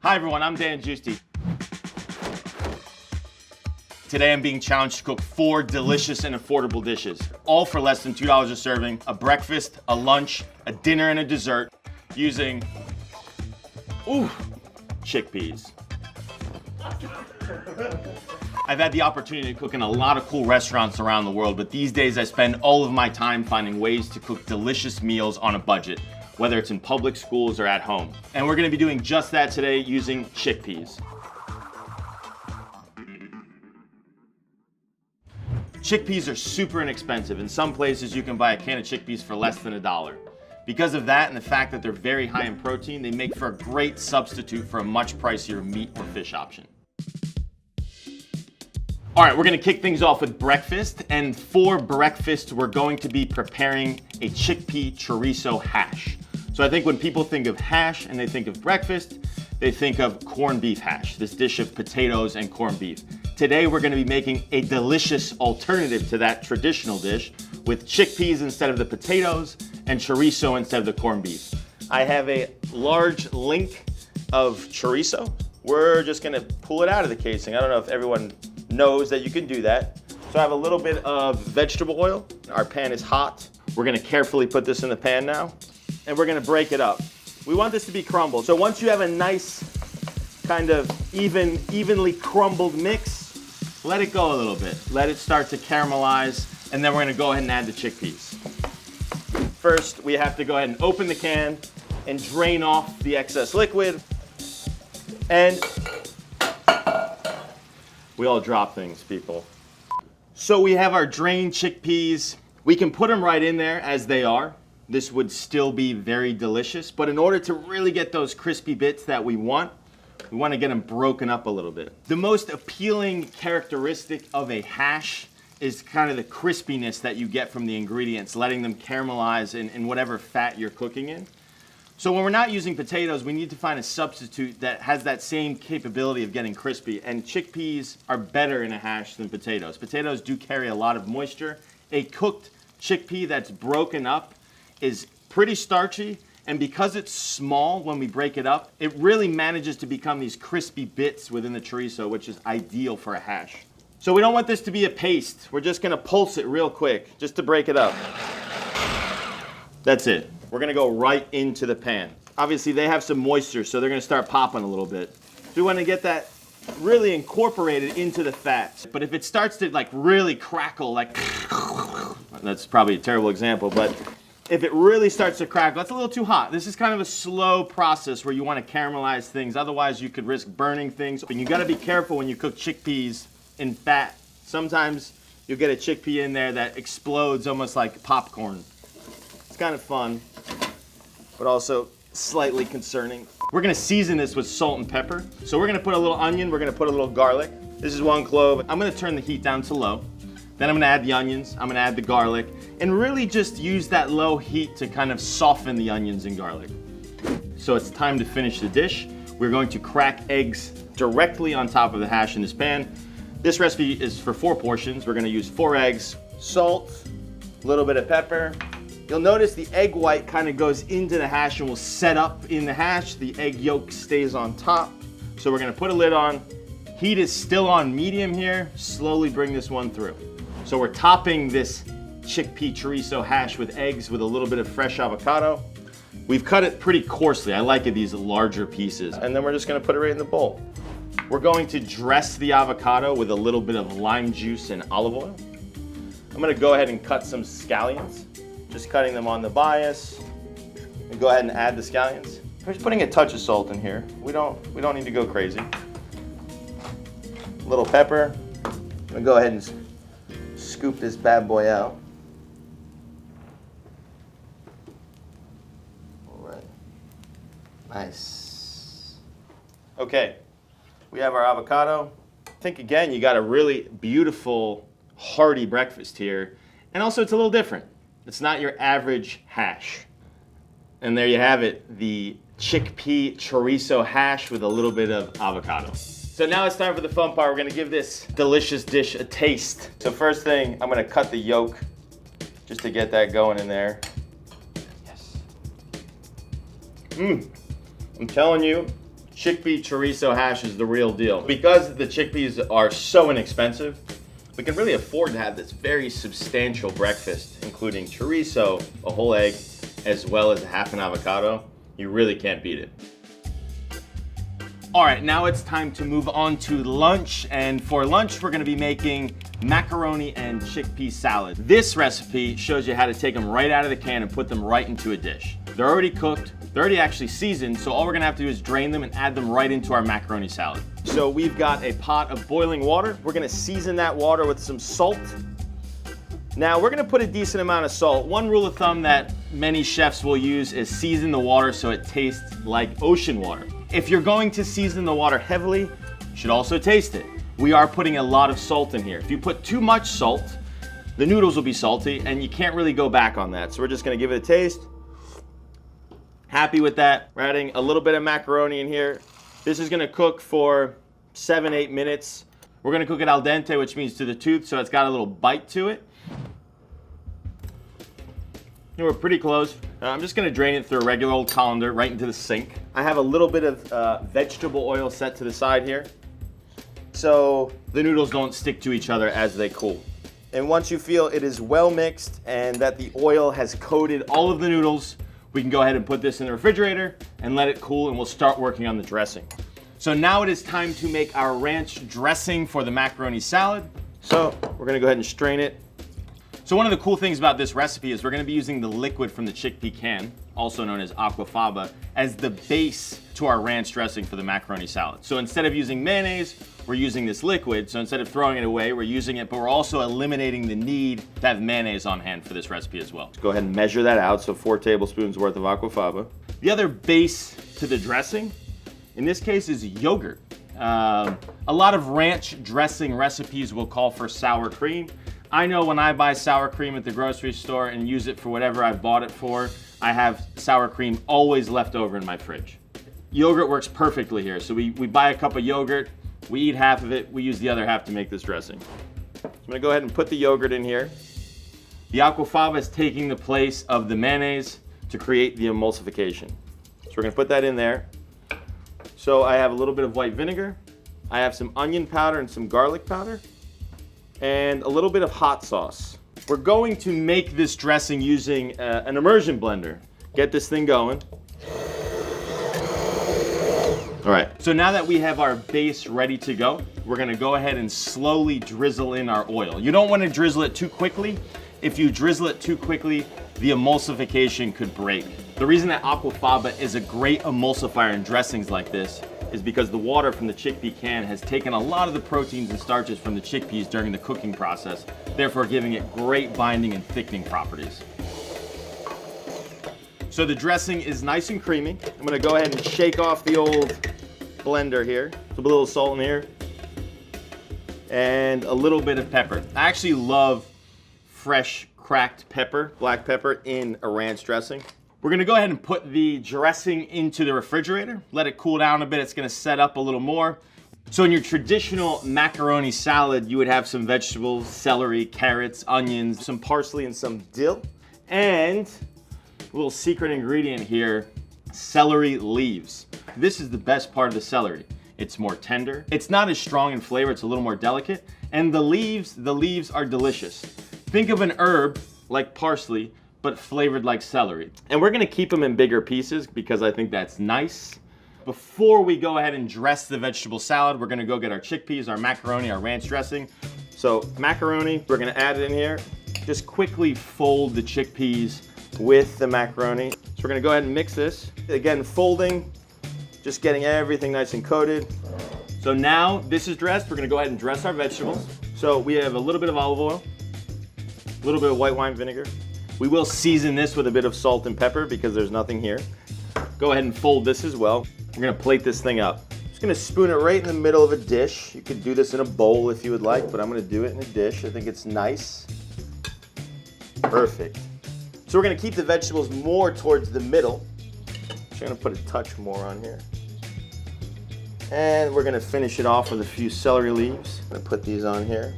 Hi everyone, I'm Dan Giusti. Today I'm being challenged to cook 4 delicious and affordable dishes, all for less than $2 a serving, a breakfast, a lunch, a dinner, and a dessert, using, chickpeas. I've had the opportunity to cook in a lot of cool restaurants around the world, but these days I spend all of my time finding ways to cook delicious meals on a budget, whether it's in public schools or at home. And we're gonna be doing just that today using chickpeas. Chickpeas are super inexpensive. In some places you can buy a can of chickpeas for less than $1. Because of that and the fact that they're very high in protein, they make for a great substitute for a much pricier meat or fish option. All right, we're gonna kick things off with breakfast, and for breakfast, we're going to be preparing a chickpea chorizo hash. So I think when people think of hash and they think of breakfast, they think of corned beef hash, this dish of potatoes and corned beef. Today, we're gonna be making a delicious alternative to that traditional dish with chickpeas instead of the potatoes and chorizo instead of the corned beef. I have a large link of chorizo. We're just gonna pull it out of the casing. I don't know if everyone knows that you can do that. So I have a little bit of vegetable oil. Our pan is hot. We're gonna carefully put this in the pan now, and we're gonna break it up. We want this to be crumbled. So once you have a nice kind of evenly crumbled mix, let it go a little bit. Let it start to caramelize, and then we're gonna go ahead and add the chickpeas. First, we have to go ahead and open the can and drain off the excess liquid. And we all drop things, people. So we have our drained chickpeas. We can put them right in there as they are. This would still be very delicious, but in order to really get those crispy bits that we want to get them broken up a little bit. The most appealing characteristic of a hash is kind of the crispiness that you get from the ingredients, letting them caramelize in whatever fat you're cooking in. So when we're not using potatoes, we need to find a substitute that has that same capability of getting crispy, and chickpeas are better in a hash than potatoes. Potatoes do carry a lot of moisture. A cooked chickpea that's broken up is pretty starchy, and because it's small when we break it up, it really manages to become these crispy bits within the chorizo, which is ideal for a hash. So we don't want this to be a paste. We're just gonna pulse it real quick, just to break it up. That's it. We're gonna go right into the pan. Obviously they have some moisture, so they're gonna start popping a little bit. So we wanna get that really incorporated into the fat. But if it starts to like really crackle, like, that's probably a terrible example, but if it really starts to crackle, that's a little too hot. This is kind of a slow process where you wanna caramelize things, otherwise you could risk burning things. And you gotta be careful when you cook chickpeas in fat. Sometimes you'll get a chickpea in there that explodes almost like popcorn. It's kind of fun, but also slightly concerning. We're gonna season this with salt and pepper. So we're gonna put a little onion, we're gonna put a little garlic. This is 1 clove. I'm gonna turn the heat down to low. Then I'm gonna add the onions, I'm gonna add the garlic, and really just use that low heat to kind of soften the onions and garlic. So it's time to finish the dish. We're going to crack eggs directly on top of the hash in this pan. This recipe is for 4 portions. We're gonna use 4 eggs, salt, a little bit of pepper. You'll notice the egg white kind of goes into the hash and will set up in the hash. The egg yolk stays on top. So we're gonna put a lid on. Heat is still on medium here. Slowly bring this one through. So we're topping this chickpea chorizo hash with eggs with a little bit of fresh avocado. We've cut it pretty coarsely. I like it these larger pieces. And then we're just gonna put it right in the bowl. We're going to dress the avocado with a little bit of lime juice and olive oil. I'm gonna go ahead and cut some scallions. Just cutting them on the bias. And go ahead and add the scallions. We're just putting a touch of salt in here. We don't need to go crazy. A little pepper. I'm gonna go ahead and scoop this bad boy out. All right. Nice. Okay, we have our avocado. I think again, you got a really beautiful, hearty breakfast here. And also it's a little different. It's not your average hash. And there you have it, the chickpea chorizo hash with a little bit of avocado. So now it's time for the fun part. We're gonna give this delicious dish a taste. So first thing, I'm gonna cut the yolk just to get that going in there. Yes. I'm telling you, Chickpea chorizo hash is the real deal. Because the chickpeas are so inexpensive, we can really afford to have this very substantial breakfast, including chorizo, a whole egg, as well as a half an avocado. You really can't beat it. All right, now it's time to move on to lunch. And for lunch, we're gonna be making macaroni and chickpea salad. This recipe shows you how to take them right out of the can and put them right into a dish. They're already cooked, they're already actually seasoned, so all we're gonna have to do is drain them and add them right into our macaroni salad. So we've got a pot of boiling water. We're gonna season that water with some salt. Now we're gonna put a decent amount of salt. One rule of thumb that many chefs will use is season the water so it tastes like ocean water. If you're going to season the water heavily, you should also taste it. We are putting a lot of salt in here. If you put too much salt, the noodles will be salty and you can't really go back on that. So we're just gonna give it a taste. Happy with that. We're adding a little bit of macaroni in here. This is gonna cook for 7-8 minutes. We're gonna cook it al dente, which means to the tooth, so it's got a little bite to it. We're pretty close. I'm just gonna drain it through a regular old colander right into the sink. I have a little bit of vegetable oil set to the side here, so the noodles don't stick to each other as they cool. And once you feel it is well mixed and that the oil has coated all of the noodles, we can go ahead and put this in the refrigerator and let it cool, and we'll start working on the dressing. So now it is time to make our ranch dressing for the macaroni salad. So we're gonna go ahead and strain it. So one of the cool things about this recipe is we're gonna be using the liquid from the chickpea can, also known as aquafaba, as the base to our ranch dressing for the macaroni salad. So instead of using mayonnaise, we're using this liquid. So instead of throwing it away, we're using it, but we're also eliminating the need to have mayonnaise on hand for this recipe as well. Let's go ahead and measure that out. So 4 tablespoons worth of aquafaba. The other base to the dressing, in this case, is yogurt. A lot of ranch dressing recipes will call for sour cream. I know when I buy sour cream at the grocery store and use it for whatever I've bought it for, I have sour cream always left over in my fridge. Yogurt works perfectly here. So we buy a cup of yogurt, we eat half of it, we use the other half to make this dressing. So I'm gonna go ahead and put the yogurt in here. The aquafaba is taking the place of the mayonnaise to create the emulsification. So we're gonna put that in there. So I have a little bit of white vinegar, I have some onion powder and some garlic powder, and a little bit of hot sauce. We're going to make this dressing using an immersion blender. Get this thing going. All right, so now that we have our base ready to go, we're gonna go ahead and slowly drizzle in our oil. You don't wanna drizzle it too quickly. If you drizzle it too quickly, the emulsification could break. The reason that aquafaba is a great emulsifier in dressings like this is because the water from the chickpea can has taken a lot of the proteins and starches from the chickpeas during the cooking process, therefore giving it great binding and thickening properties. So the dressing is nice and creamy. I'm gonna go ahead and shake off the old blender here. Put a little salt in here. And a little bit of pepper. I actually love fresh cracked pepper, black pepper, in a ranch dressing. We're gonna go ahead and put the dressing into the refrigerator, let it cool down a bit. It's gonna set up a little more. So in your traditional macaroni salad, you would have some vegetables, celery, carrots, onions, some parsley, and some dill. And a little secret ingredient here, celery leaves. This is the best part of the celery. It's more tender. It's not as strong in flavor, it's a little more delicate. And the leaves are delicious. Think of an herb like parsley, but flavored like celery. And we're gonna keep them in bigger pieces because I think that's nice. Before we go ahead and dress the vegetable salad, we're gonna go get our chickpeas, our macaroni, our ranch dressing. So macaroni, we're gonna add it in here. Just quickly fold the chickpeas with the macaroni. So we're gonna go ahead and mix this. Again, folding, just getting everything nice and coated. So now this is dressed, we're gonna go ahead and dress our vegetables. So we have a little bit of olive oil, a little bit of white wine vinegar. We will season this with a bit of salt and pepper because there's nothing here. Go ahead and fold this as well. We're gonna plate this thing up. Just gonna spoon it right in the middle of a dish. You could do this in a bowl if you would like, but I'm gonna do it in a dish. I think it's nice. Perfect. So we're gonna keep the vegetables more towards the middle. Just gonna put a touch more on here. And we're gonna finish it off with a few celery leaves. I'm gonna put these on here.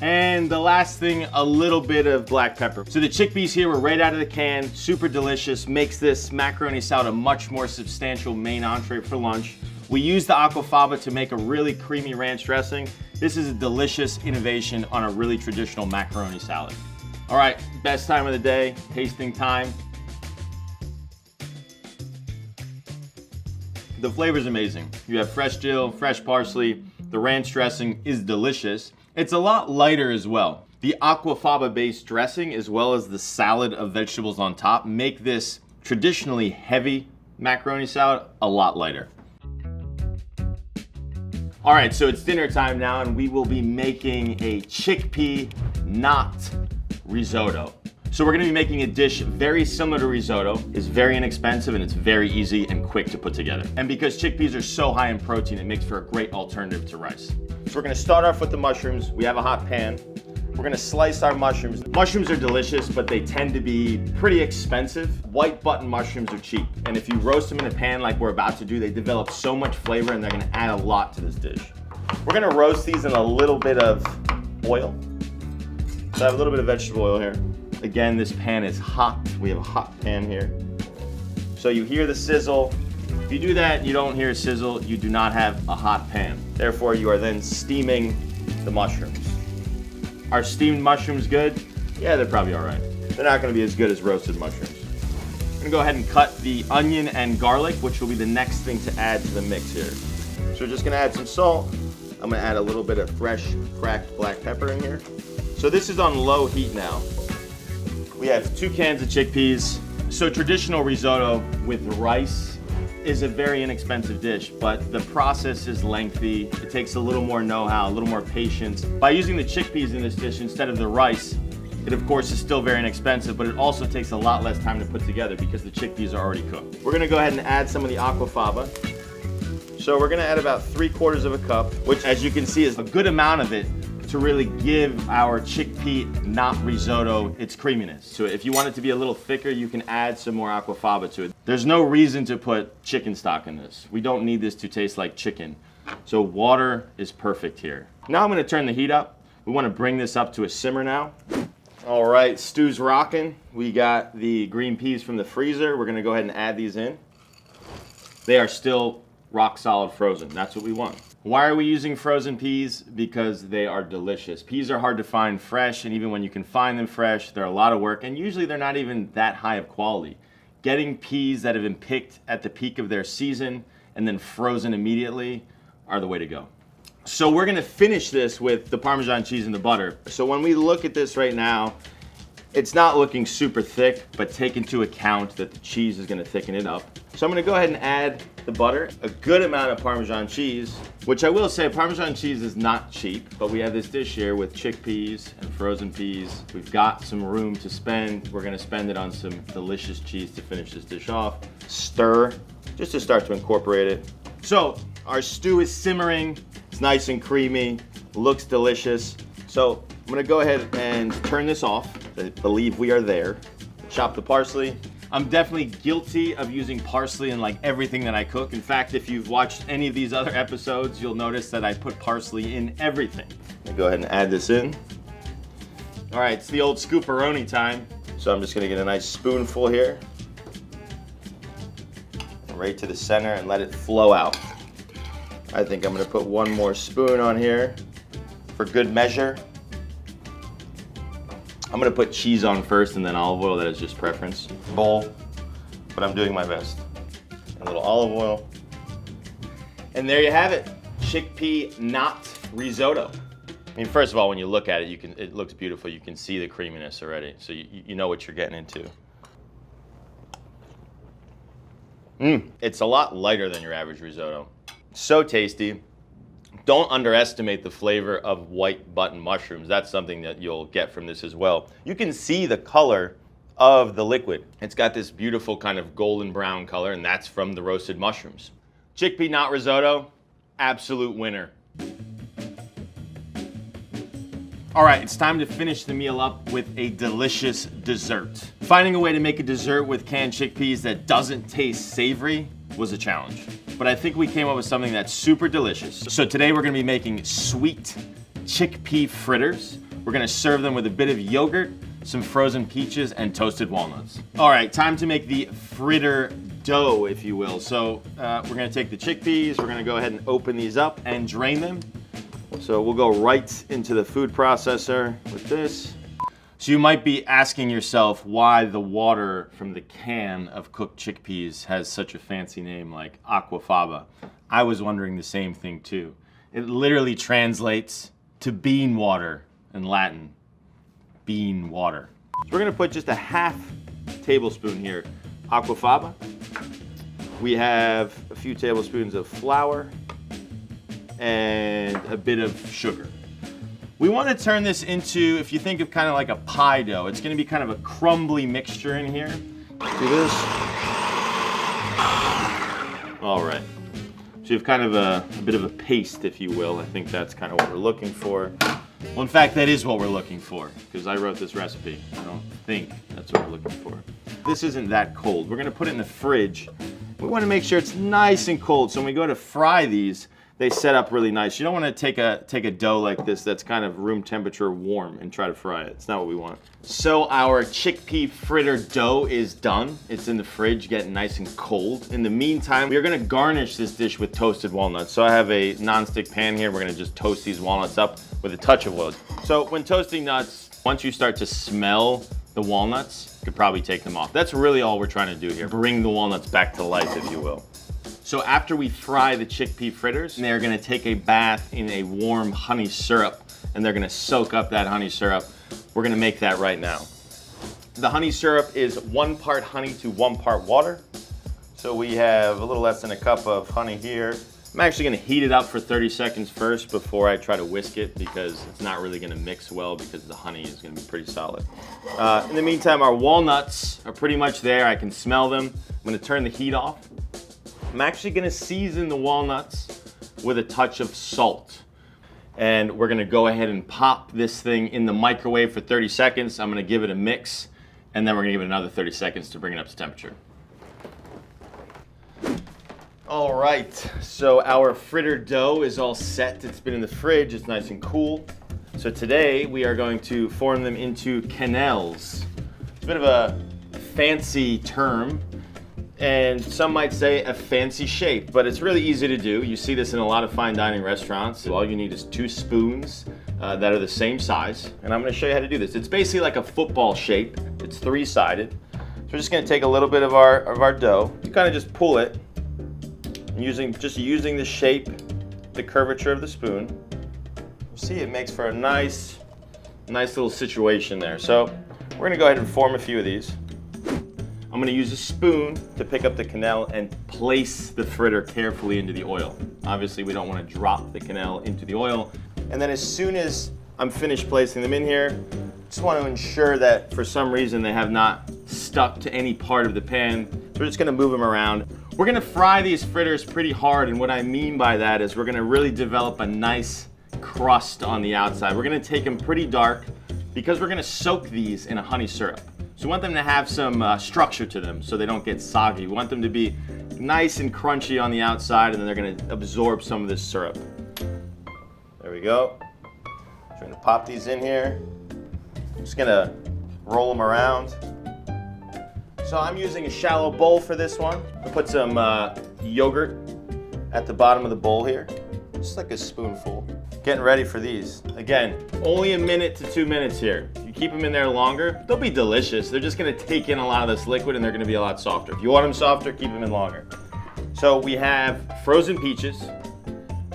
And the last thing, a little bit of black pepper. So the chickpeas here were right out of the can, super delicious, makes this macaroni salad a much more substantial main entree for lunch. We use the aquafaba to make a really creamy ranch dressing. This is a delicious innovation on a really traditional macaroni salad. All right, best time of the day, tasting time. The flavor's amazing. You have fresh dill, fresh parsley. The ranch dressing is delicious. It's a lot lighter as well. The aquafaba-based dressing, as well as the salad of vegetables on top, make this traditionally heavy macaroni salad a lot lighter. All right, so it's dinner time now, and we will be making a chickpea knot risotto. So we're gonna be making a dish very similar to risotto. It's very inexpensive and it's very easy and quick to put together. And because chickpeas are so high in protein, it makes for a great alternative to rice. So we're gonna start off with the mushrooms. We have a hot pan. We're gonna slice our mushrooms. Mushrooms are delicious, but they tend to be pretty expensive. White button mushrooms are cheap. And if you roast them in a pan like we're about to do, they develop so much flavor and they're gonna add a lot to this dish. We're gonna roast these in a little bit of oil. So I have a little bit of vegetable oil here. Again, this pan is hot. We have a hot pan here. So you hear the sizzle. If you do that and you don't hear a sizzle, you do not have a hot pan. Therefore, you are then steaming the mushrooms. Are steamed mushrooms good? Yeah, they're probably all right. They're not gonna be as good as roasted mushrooms. I'm gonna go ahead and cut the onion and garlic, which will be the next thing to add to the mix here. So we're just gonna add some salt. I'm gonna add a little bit of fresh cracked black pepper in here. So this is on low heat now. We have 2 cans of chickpeas. So traditional risotto with rice is a very inexpensive dish, but the process is lengthy. It takes a little more know-how, a little more patience. By using the chickpeas in this dish instead of the rice, it of course is still very inexpensive, but it also takes a lot less time to put together because the chickpeas are already cooked. We're gonna go ahead and add some of the aquafaba. So we're gonna add about 3/4 of a cup, which as you can see is a good amount of it to really give our chickpea knot risotto its creaminess. So if you want it to be a little thicker, you can add some more aquafaba to it. There's no reason to put chicken stock in this. We don't need this to taste like chicken. So water is perfect here. Now I'm gonna turn the heat up. We wanna bring this up to a simmer now. All right, stew's rocking. We got the green peas from the freezer. We're gonna go ahead and add these in. They are still rock solid frozen. That's what we want. Why are we using frozen peas? Because they are delicious. Peas are hard to find fresh, and even when you can find them fresh, they're a lot of work, and usually they're not even that high of quality. Getting peas that have been picked at the peak of their season and then frozen immediately are the way to go. So we're gonna finish this with the Parmesan cheese and the butter. So when we look at this right now, it's not looking super thick, but take into account that the cheese is gonna thicken it up. So I'm gonna go ahead and add the butter, a good amount of Parmesan cheese, which I will say Parmesan cheese is not cheap, but we have this dish here with chickpeas and frozen peas. We've got some room to spend. We're gonna spend it on some delicious cheese to finish this dish off. Stir, just to start to incorporate it. So our stew is simmering. It's nice and creamy, looks delicious. So I'm gonna go ahead and turn this off. I believe we are there. Chop the parsley. I'm definitely guilty of using parsley in like everything that I cook. In fact, if you've watched any of these other episodes, you'll notice that I put parsley in everything. I'm gonna go ahead and add this in. All right, it's the old scooperoni time. So I'm just gonna get a nice spoonful here. Right to the center and let it flow out. I think I'm gonna put one more spoon on here for good measure. I'm gonna put cheese on first and then olive oil. That is just preference. Bowl, but I'm doing my best. A little olive oil. And there you have it, chickpea knot risotto. I mean, first of all, when you look at it, it looks beautiful. You can see the creaminess already, so you know what you're getting into. It's a lot lighter than your average risotto. So tasty. Don't underestimate the flavor of white button mushrooms. That's something that you'll get from this as well. You can see the color of the liquid. It's got this beautiful kind of golden brown color, and that's from the roasted mushrooms. Chickpea knot risotto, absolute winner. All right, it's time to finish the meal up with a delicious dessert. Finding a way to make a dessert with canned chickpeas that doesn't taste savory was a challenge. But I think we came up with something that's super delicious. So today we're gonna be making sweet chickpea fritters. We're gonna serve them with a bit of yogurt, some frozen peaches, and toasted walnuts. All right, time to make the fritter dough, if you will. So we're gonna take the chickpeas, we're gonna go ahead and open these up and drain them. So we'll go right into the food processor with this. So you might be asking yourself why the water from the can of cooked chickpeas has such a fancy name like aquafaba. I was wondering the same thing too. It literally translates to bean water in Latin. Bean water. So we're gonna put just a half tablespoon here, aquafaba. We have a few tablespoons of flour and a bit of sugar. We want to turn this into, if you think of kind of like a pie dough, it's going to be kind of a crumbly mixture in here. Do this. All right. So you have kind of a bit of a paste, if you will. I think that's kind of what we're looking for. Well, in fact, that is what we're looking for, because I wrote this recipe. I don't think that's what we're looking for. This isn't that cold. We're going to put it in the fridge. We want to make sure it's nice and cold, so when we go to fry these, they set up really nice. You don't want to take a dough like this that's kind of room temperature warm and try to fry it. It's not what we want. So our chickpea fritter dough is done. It's in the fridge getting nice and cold. In the meantime, we're gonna garnish this dish with toasted walnuts. So I have a nonstick pan here. We're gonna just toast these walnuts up with a touch of oil. So when toasting nuts, once you start to smell the walnuts, you could probably take them off. That's really all we're trying to do here. Bring the walnuts back to life, if you will. So after we fry the chickpea fritters, they're gonna take a bath in a warm honey syrup, and they're gonna soak up that honey syrup. We're gonna make that right now. The honey syrup is 1 part honey to 1 part water. So we have a little less than a cup of honey here. I'm actually gonna heat it up for 30 seconds first before I try to whisk it, because it's not really gonna mix well because the honey is gonna be pretty solid. In the meantime, our walnuts are pretty much there. I can smell them. I'm gonna turn the heat off. I'm actually gonna season the walnuts with a touch of salt. And we're gonna go ahead and pop this thing in the microwave for 30 seconds. I'm gonna give it a mix, and then we're gonna give it another 30 seconds to bring it up to temperature. All right, so our fritter dough is all set. It's been in the fridge, it's nice and cool. So today we are going to form them into quenelles. It's a bit of a fancy term, and some might say a fancy shape, but it's really easy to do. You see this in a lot of fine dining restaurants. All you need is 2 spoons that are the same size, and I'm gonna show you how to do this. It's basically like a football shape. It's 3-sided. So we're just gonna take a little bit of our dough. You kind of just pull it, using the shape, the curvature of the spoon. You see, it makes for a nice little situation there. So we're gonna go ahead and form a few of these. I'm gonna use a spoon to pick up the quenelle and place the fritter carefully into the oil. Obviously, we don't wanna drop the quenelle into the oil. And then as soon as I'm finished placing them in here, just want to ensure that for some reason they have not stuck to any part of the pan. So we're just gonna move them around. We're gonna fry these fritters pretty hard, and what I mean by that is we're gonna really develop a nice crust on the outside. We're gonna take them pretty dark because we're gonna soak these in a honey syrup. So we want them to have some structure to them so they don't get soggy. We want them to be nice and crunchy on the outside, and then they're gonna absorb some of this syrup. There we go. So we're gonna pop these in here. I'm just gonna roll them around. So I'm using a shallow bowl for this one. I'll put some yogurt at the bottom of the bowl here, just like a spoonful. Getting ready for these. Again, only 1 minute to 2 minutes here. If you keep them in there longer, they'll be delicious. They're just gonna take in a lot of this liquid, and they're gonna be a lot softer. If you want them softer, keep them in longer. So we have frozen peaches.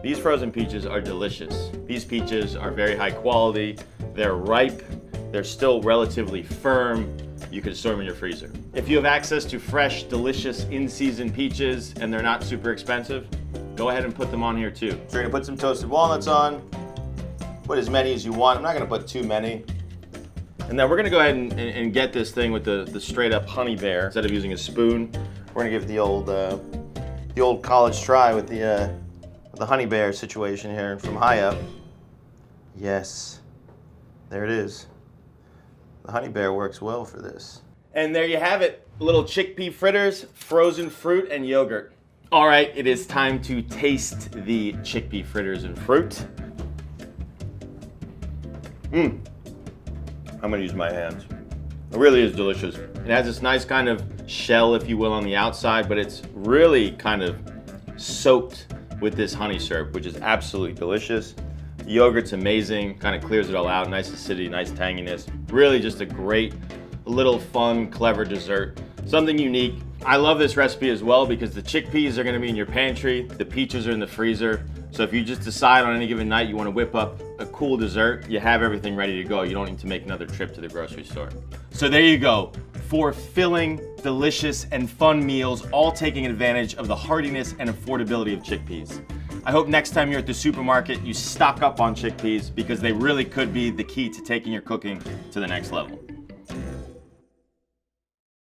These frozen peaches are delicious. These peaches are very high quality. They're ripe. They're still relatively firm. You can store them in your freezer. If you have access to fresh, delicious, in-season peaches and they're not super expensive, go ahead and put them on here too. So we're gonna put some toasted walnuts on. Put as many as you want. I'm not gonna put too many. And then we're gonna go ahead and get this thing with the straight up honey bear. Instead of using a spoon, we're gonna give the old college try with the honey bear situation here from high up. Yes, there it is. The honey bear works well for this. And there you have it, little chickpea fritters, frozen fruit, and yogurt. All right, it is time to taste the chickpea fritters and fruit. I'm gonna use my hands. It really is delicious. It has this nice kind of shell, if you will, on the outside, but it's really kind of soaked with this honey syrup, which is absolutely delicious. The yogurt's amazing, kind of clears it all out, nice acidity, nice tanginess. Really just a great, little fun, clever dessert. Something unique. I love this recipe as well because the chickpeas are gonna be in your pantry, the peaches are in the freezer. So if you just decide on any given night you wanna whip up a cool dessert, you have everything ready to go. You don't need to make another trip to the grocery store. So there you go. 4 filling, delicious, and fun meals, all taking advantage of the heartiness and affordability of chickpeas. I hope next time you're at the supermarket, you stock up on chickpeas because they really could be the key to taking your cooking to the next level.